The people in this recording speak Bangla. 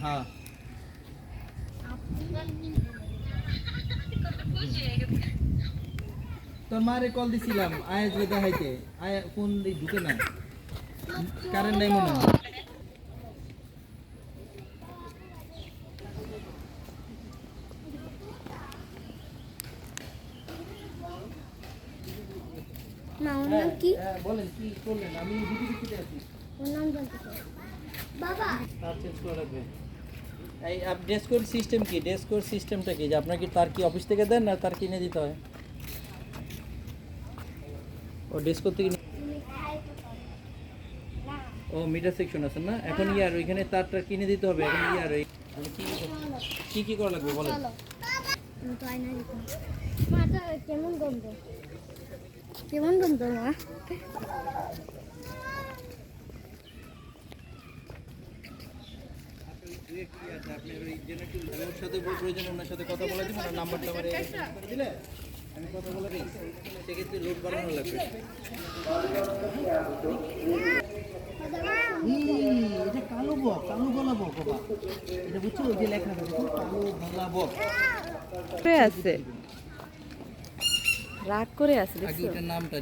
হ্যাঁ তোর মারে কল দিছিলাম আয়াজ দেখাইতে আয়া ফোন ঢুকে না কারেন্ট নাই মনে হয় না ওর নাম কি? বলেন কি করলেন আমি ভিডিওতে আছি ওর নাম জানতে চাই বাবা। তার চেঞ্জ করে রাখবেন এই আপ ডেস্কোর সিস্টেম কি ডেস্কোর সিস্টেমটা কি যে আপনার কি তার কি অফিস থেকে দেন না তার কিনে দিতে হয় ও ডেস্কোর থেকে ও মিটার সেকশন আছে না এখন ইয়ার ওইখানে তারটা কিনে দিতে হবে এখন ইয়ার ওই কি কি করা লাগবে বলেন আমি তো আয়না দেখি মাটা কেমন গন্ধ কেমন গন্ধ মা ওর সাথে প্রয়োজন ওনার সাথে কথা বলে দিব না নাম্বারটা আমার দিলে আমি কথা বলে দিই সেক্ষেত্রে লোড বাড়ানো লাগবে এটা কালো বক কালো গলা বক বাবা এটা বুঝছো ওই যে লেখা আছে কালো গলা বক আছে রাগ করে আছে আগে ওটার নামটা